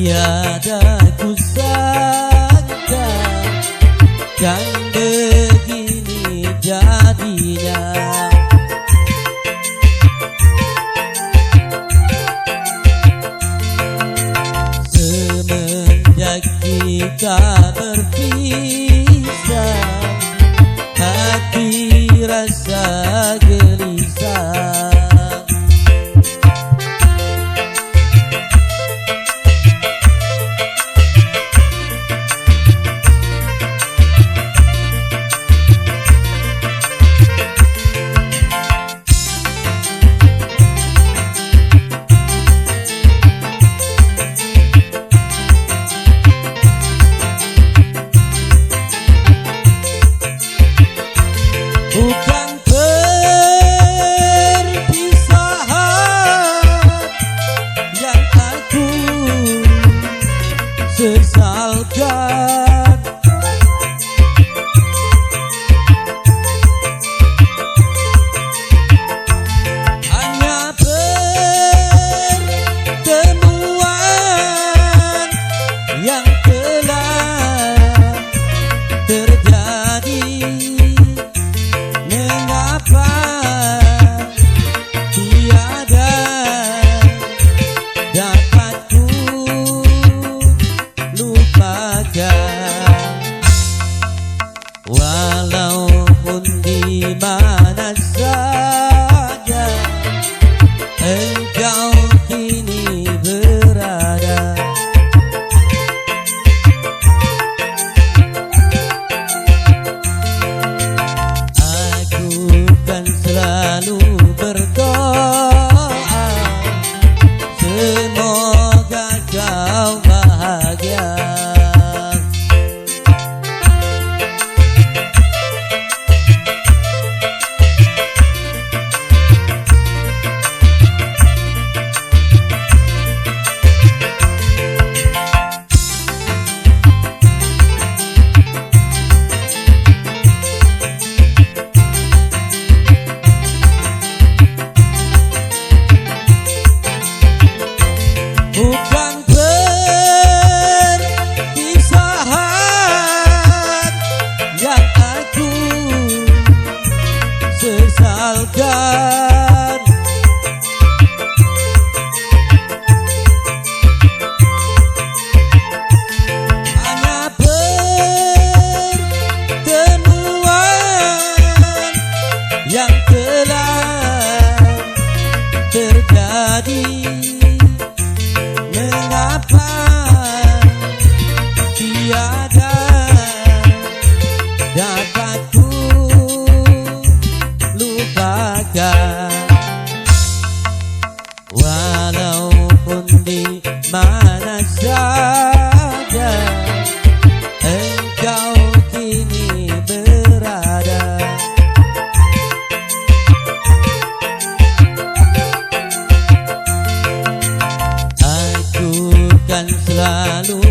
Tiada kusangka kan begini jadinya. Semenjak kita berpisah, hati rasa gelisah. Bukan perpisahan yang aku sesalkan, hanya pertemuan yang telah terjadi. Mengapa tiada dapat ku lupakan, walaupun di mana saja engkau kini berada. Selalu berdoa semoga kau bahagia. Bukan perpisahan yang aku sesalkan, hanya pertemuan yang telah terjadi. Mengapa tiada dapat ku lupakan, walaupun di mana saja engkau kini berada. Kan selalu